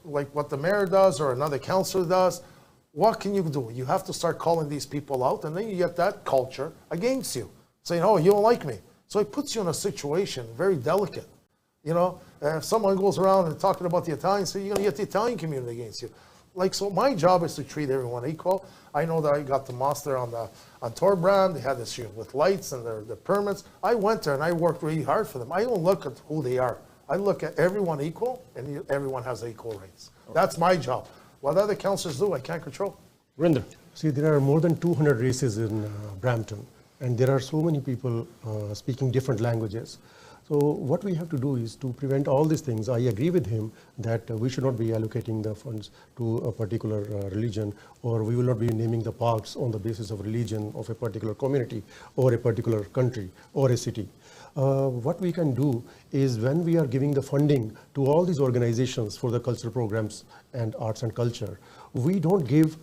Like what the mayor does or another councillor does, what can you do? You have to start calling these people out, and then you get that culture against you, saying, "Oh, you don't like me." So it puts you in a situation very delicate. If someone goes around and talking about the Italians, so you're gonna get the Italian community against you. So my job is to treat everyone equal. I know that I got the mosque there on Torbrand. They had this issue with lights and the permits. I went there and I worked really hard for them. I don't look at who they are. I look at everyone equal, and everyone has equal rights. That's my job. What other councillors do, I can't control. Rinder. See, there are more than 200 races in Brampton, and there are so many people speaking different languages. So what we have to do is to prevent all these things. I agree with him that we should not be allocating the funds to a particular religion, or we will not be naming the parks on the basis of religion of a particular community or a particular country or a city. What we can do is, when we are giving the funding to all these organizations for the cultural programs and arts and culture, we don't give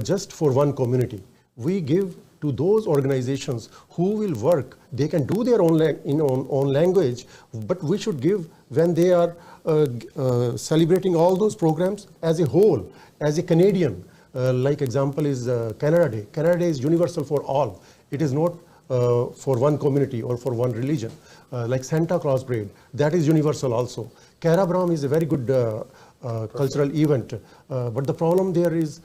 just for one community. We give to those organizations who will work. They can do their own language, but we should give when they are celebrating all those programs as a whole, as a Canadian. Like example is Canada Day. Canada Day is universal for all. It is not for one community or for one religion. Like Santa Claus Parade, that is universal also. Carabram is a very good cultural event, but the problem there is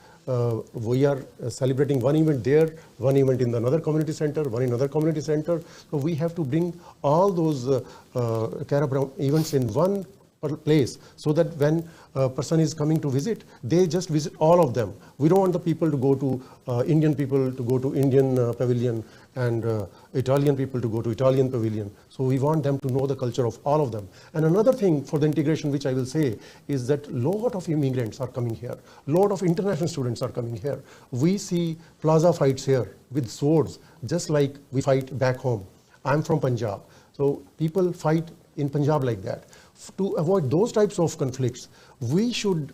we are celebrating one event there, one event in another community center, one in another community center. So we have to bring all those Carabram events in one place, so that when a person is coming to visit, they just visit all of them. We don't want the people to go to Indian people to go to Indian pavilion, and Italian people to go to Italian pavilion. So we want them to know the culture of all of them. And another thing for the integration, which I will say, is that lot of immigrants are coming here. Lot of international students are coming here. We see plaza fights here with swords, just like we fight back home. I'm from Punjab. So people fight in Punjab like that. To avoid those types of conflicts, we should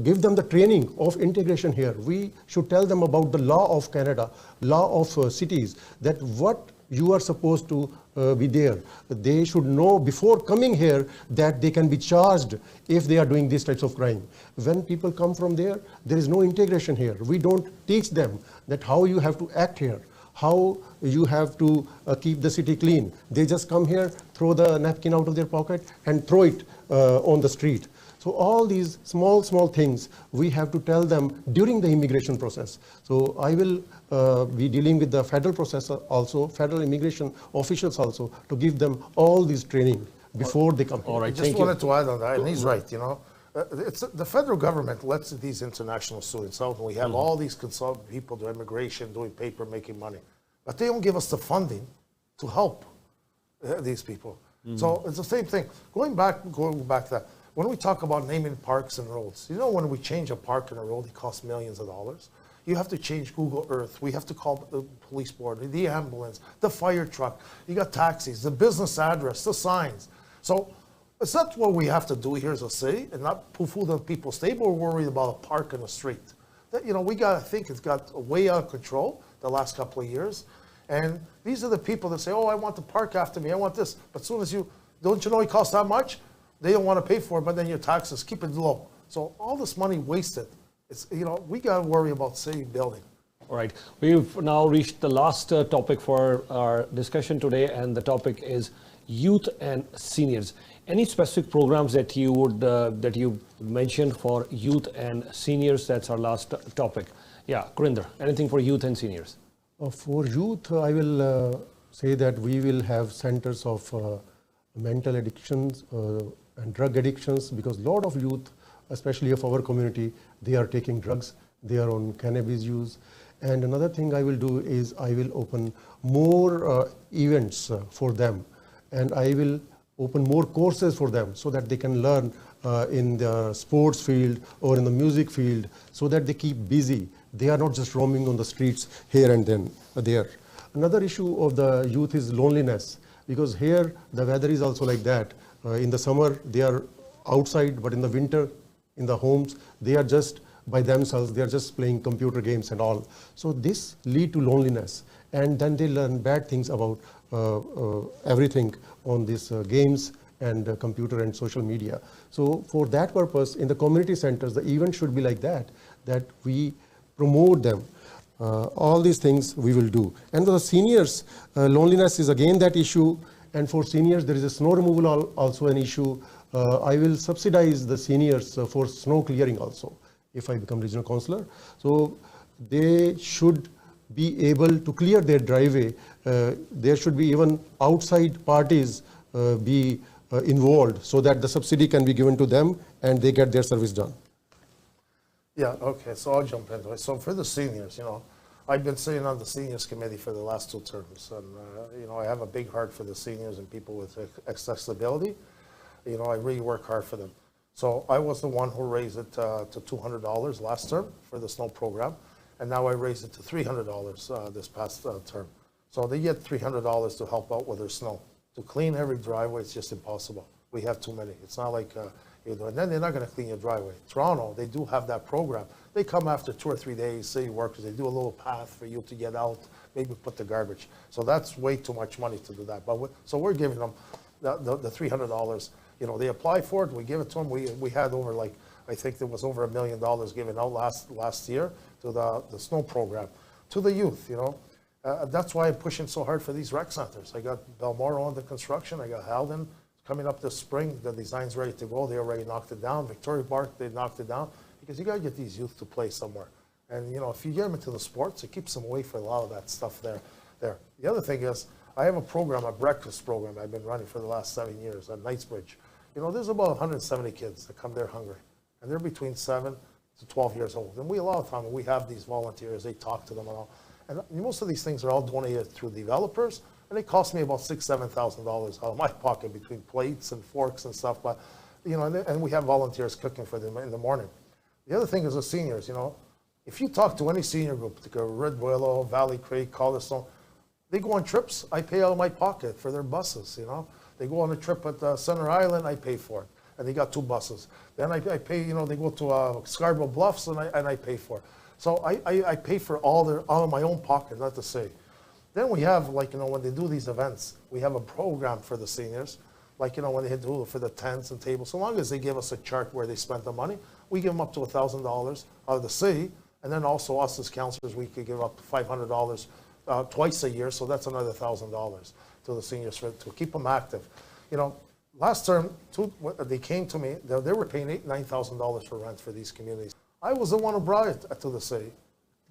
give them the training of integration here. We should tell them about the law of Canada, law of cities, that what you are supposed to be there. They should know before coming here that they can be charged if they are doing these types of crime. When people come from there is no integration here. We don't teach them that how you have to act here, how you have to keep the city clean. They just come here, throw the napkin out of their pocket and throw it on the street. So all these small things we have to tell them during the immigration process. So I will be dealing with the federal process also, federal immigration officials also, to give them all this training before they come here. All right, I just wanted to add on that, and he's right, you know. It's the federal government lets these international students out, and we have all these consultant people do immigration, doing paper, making money. But they don't give us the funding to help these people. So it's the same thing. Going back to that, when we talk about naming parks and roads, you know, when we change a park and a road, it costs millions of dollars. You have to change Google Earth. We have to call the police board, the ambulance, the fire truck. You got taxis, the business address, the signs. So it's not what we have to do here as a city, and not poo-poo the people stay, but we're worried about a park and a street. That, you know, I think it's got way out of control the last couple of years. And these are the people that say, oh, I want the park after me, I want this. But as soon as don't you know it costs that much? They don't want to pay for it, but then your taxes, keep it low. So all this money wasted. It's, you know, we got to worry about city building. All right, we've now reached the last topic for our discussion today, and the topic is youth and seniors. Any specific programs that you would that you mentioned for youth and seniors? That's our last topic. Yeah, Kurinder, anything for youth and seniors? For youth, I will say that we will have centers of mental addictions and drug addictions, because a lot of youth, especially of our community, they are taking drugs, they are on cannabis use. And another thing I will do is I will open more events for them, and I will open more courses for them so that they can learn in the sports field or in the music field, so that they keep busy. They are not just roaming on the streets here and then there. Another issue of the youth is loneliness, because here the weather is also like that. In the summer they are outside, but in the winter in the homes they are just by themselves, they are just playing computer games and all. So this lead to loneliness, and then they learn bad things about everything on these games and computer and social media. So for that purpose, in the community centers, the event should be like that, that we promote them. All these things we will do. And for the seniors, loneliness is again that issue. And for seniors, there is a snow removal also an issue. I will subsidize the seniors for snow clearing also, if I become regional councillor. So they should be able to clear their driveway. There should be even outside parties be involved, so that the subsidy can be given to them and they get their service done. Yeah, okay, so I'll jump into it. So for the seniors, you know, I've been sitting on the seniors committee for the last 2 terms, and you know, I have a big heart for the seniors and people with accessibility. You know, I really work hard for them. So I was the one who raised it to $200 last term for the snow program, and now I raised it to $300 this past term. So they get $300 to help out with their snow. To clean every driveway, it's just impossible. We have too many. It's not like, you know, and then they're not going to clean your driveway. Toronto, they do have that program. They come after 2 or 3 days, city workers, they do a little path for you to get out, maybe put the garbage. So that's way too much money to do that. But so we're giving them the $300. You know, they apply for it, we give it to them. We had over, like, I think there was over $1 million given out last year to the snow program, to the youth, you know. That's why I'm pushing so hard for these rec centers. I got Balmoral under construction, I got Halden coming up this spring, the design's ready to go, they already knocked it down. Victoria Park, they knocked it down, because you gotta get these youth to play somewhere. And you know, if you get them into the sports, it keeps them away from a lot of that stuff there. The other thing is, I have a program, a breakfast program I've been running for the last 7 years at Knightsbridge. You know, there's about 170 kids that come there hungry, and they're between 7 to 12 years old. And we, a lot of time, we have these volunteers, they talk to them and all. And most of these things are all donated through developers, and it cost me about $6,000 to $7,000 out of my pocket between plates and forks and stuff. But you know, and we have volunteers cooking for them in the morning. The other thing is the seniors. You know, if you talk to any senior group, like Red Willow, Valley Creek, Calderstone, they go on trips. I pay out of my pocket for their buses. You know, they go on a trip at Center Island, I pay for it, and they got 2 buses. Then I pay. You know, they go to Scarborough Bluffs, and I pay for it. So I pay for all of my own pocket, not to say. Then we have, like, when they do these events, we have a program for the seniors. Like, when they do for the tents and tables, so long as they give us a chart where they spent the money, we give them up to $1,000 out of the city. And then also us as councillors, we could give up to $500 twice a year. So that's another $1,000 to the seniors to keep them active. Last term, they came to me, they were paying $8,000, $9,000 for rent for these communities. I was the one who brought it to the city,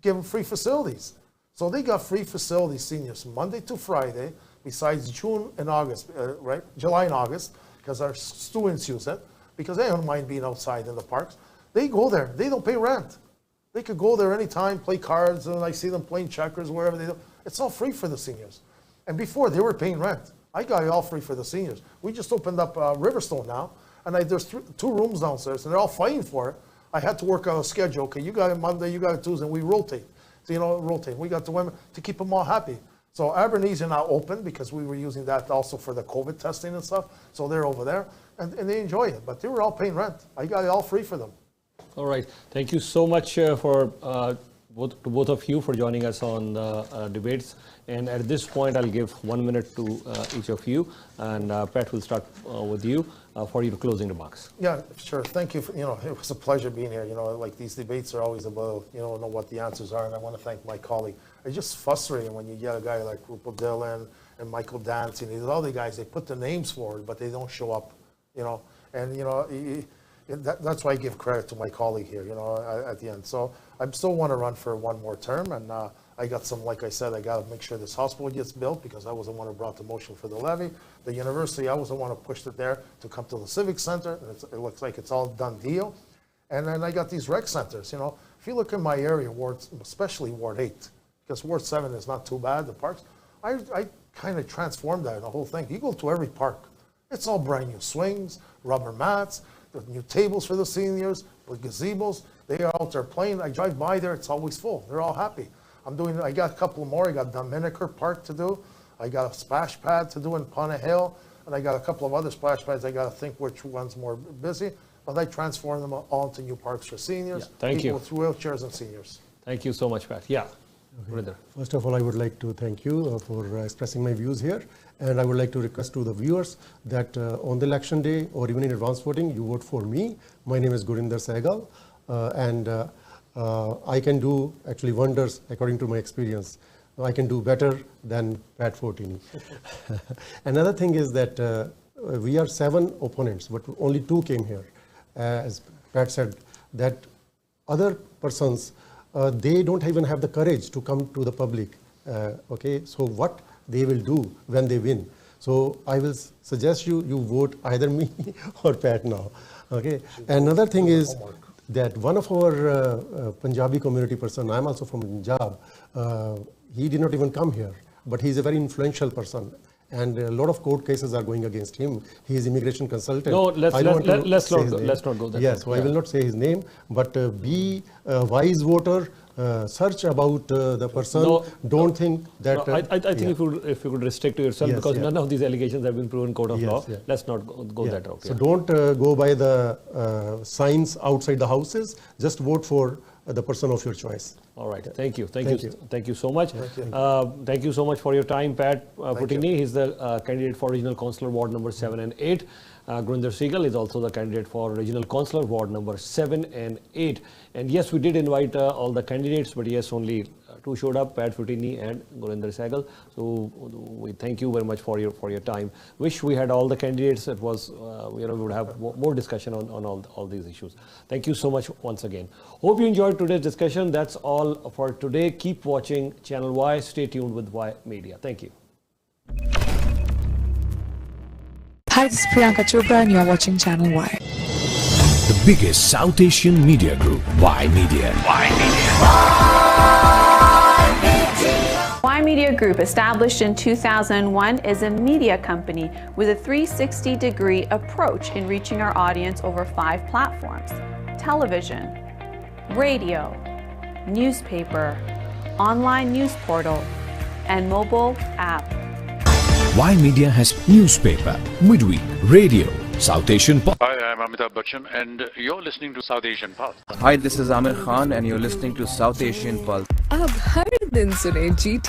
give them free facilities. So they got free facilities, seniors, Monday to Friday, besides June and August, right? July and August, because our students use it, because they don't mind being outside in the parks. They go there, they don't pay rent. They could go there anytime, play cards, and I see them playing checkers, wherever they do. It's all free for the seniors. And before, they were paying rent. I got it all free for the seniors. We just opened up Riverstone now, and there's 2 rooms downstairs, and they're all fighting for it. I had to work out a schedule. Okay, you got it Monday, you got it Tuesday, and we rotate. So, rotate. We got the women to keep them all happy. So Abernese are now open because we were using that also for the COVID testing and stuff. So they're over there, and they enjoy it. But they were all paying rent. I got it all free for them. All right. Thank you so much for both of you for joining us on the debates. And at this point, I'll give 1 minute to each of you. And Pat, will start with you for your closing remarks. Yeah, sure. Thank you. It was a pleasure being here. Like these debates are always about, know what the answers are. And I want to thank my colleague. It's just frustrating when you get a guy like Rupert Dillon and Michael Dance and these other guys, they put the names forward, but they don't show up, And, that's why I give credit to my colleague here, at the end. So I still want to run for 1 more term. And I got some, like I said, I got to make sure this hospital gets built because I was the one who brought the motion for the levy. The university, I was the one who pushed it there to come to the Civic Center. It looks like it's all done deal. And then I got these rec centers, If you look in my area, especially Ward 8, because Ward 7 is not too bad, the parks, I kind of transformed that, the whole thing. You go to every park, it's all brand new swings, rubber mats, the new tables for the seniors, with gazebos. They are out there playing. I drive by there, it's always full. They're all happy. I got a couple more. I got Dominiker Park to do. I got a splash pad to do in Ponte Hill. And I got a couple of other splash pads. I got to think which one's more busy. But I transform them all into new parks for seniors. Yeah, thank you. With wheelchairs and seniors. Thank you so much, Pat. Yeah. Okay. First of all, I would like to thank you for expressing my views here. And I would like to request to the viewers that on the election day or even in advance voting, you vote for me. My name is Gurinder Sehgal. I can do actually wonders according to my experience. I can do better than Pat Fortini. Another thing is that we are 7 opponents, but only 2 came here. As Pat said, that other persons, they don't even have the courage to come to the public. Okay, so what they will do when they win. So I will suggest you vote either me or Pat now. Okay. Another thing is that one of our Punjabi community person, I'm also from Punjab, he did not even come here, but he's a very influential person. And a lot of court cases are going against him. He is immigration consultant. No, let's not go there. Yes, so I will not say his name, but be a wise voter. Search about the person. No, don't think that. No, I think if you could restrict to yourself, because none of these allegations have been proven in court of law. Yeah. Let's not go that route. So don't go by the signs outside the houses. Just vote for the person of your choice. All right. Thank you so much. Thank you so much for your time, Pat Fortini. He's the candidate for Regional Councillor Ward number 7 and 8. Gurinder Sehgal is also the candidate for Regional Councillor Ward number 7 and 8. And yes, we did invite all the candidates, but yes, only 2 showed up, Pat Fortini and Gurinder Sehgal. So we thank you very much for your time. Wish we had all the candidates. It was, we would have more discussion on all these issues. Thank you so much once again. Hope you enjoyed today's discussion. That's all for today. Keep watching Channel Y. Stay tuned with Y Media. Thank you. Hi, this is Priyanka Chopra and you're watching Channel Y. The biggest South Asian media group, Y Media. Y Media Group, established in 2001, is a media company with a 360-degree approach in reaching our audience over 5 platforms: television, radio, newspaper, online news portal, and mobile app. Y Media has newspaper, midweek, radio, South Asian Pulse. Hi, I'm Amitabh Bachchan, and you're listening to South Asian Pulse. Hi, this is Amir Khan, and you're listening to South Asian Pulse. अब हर दिन सुने GTA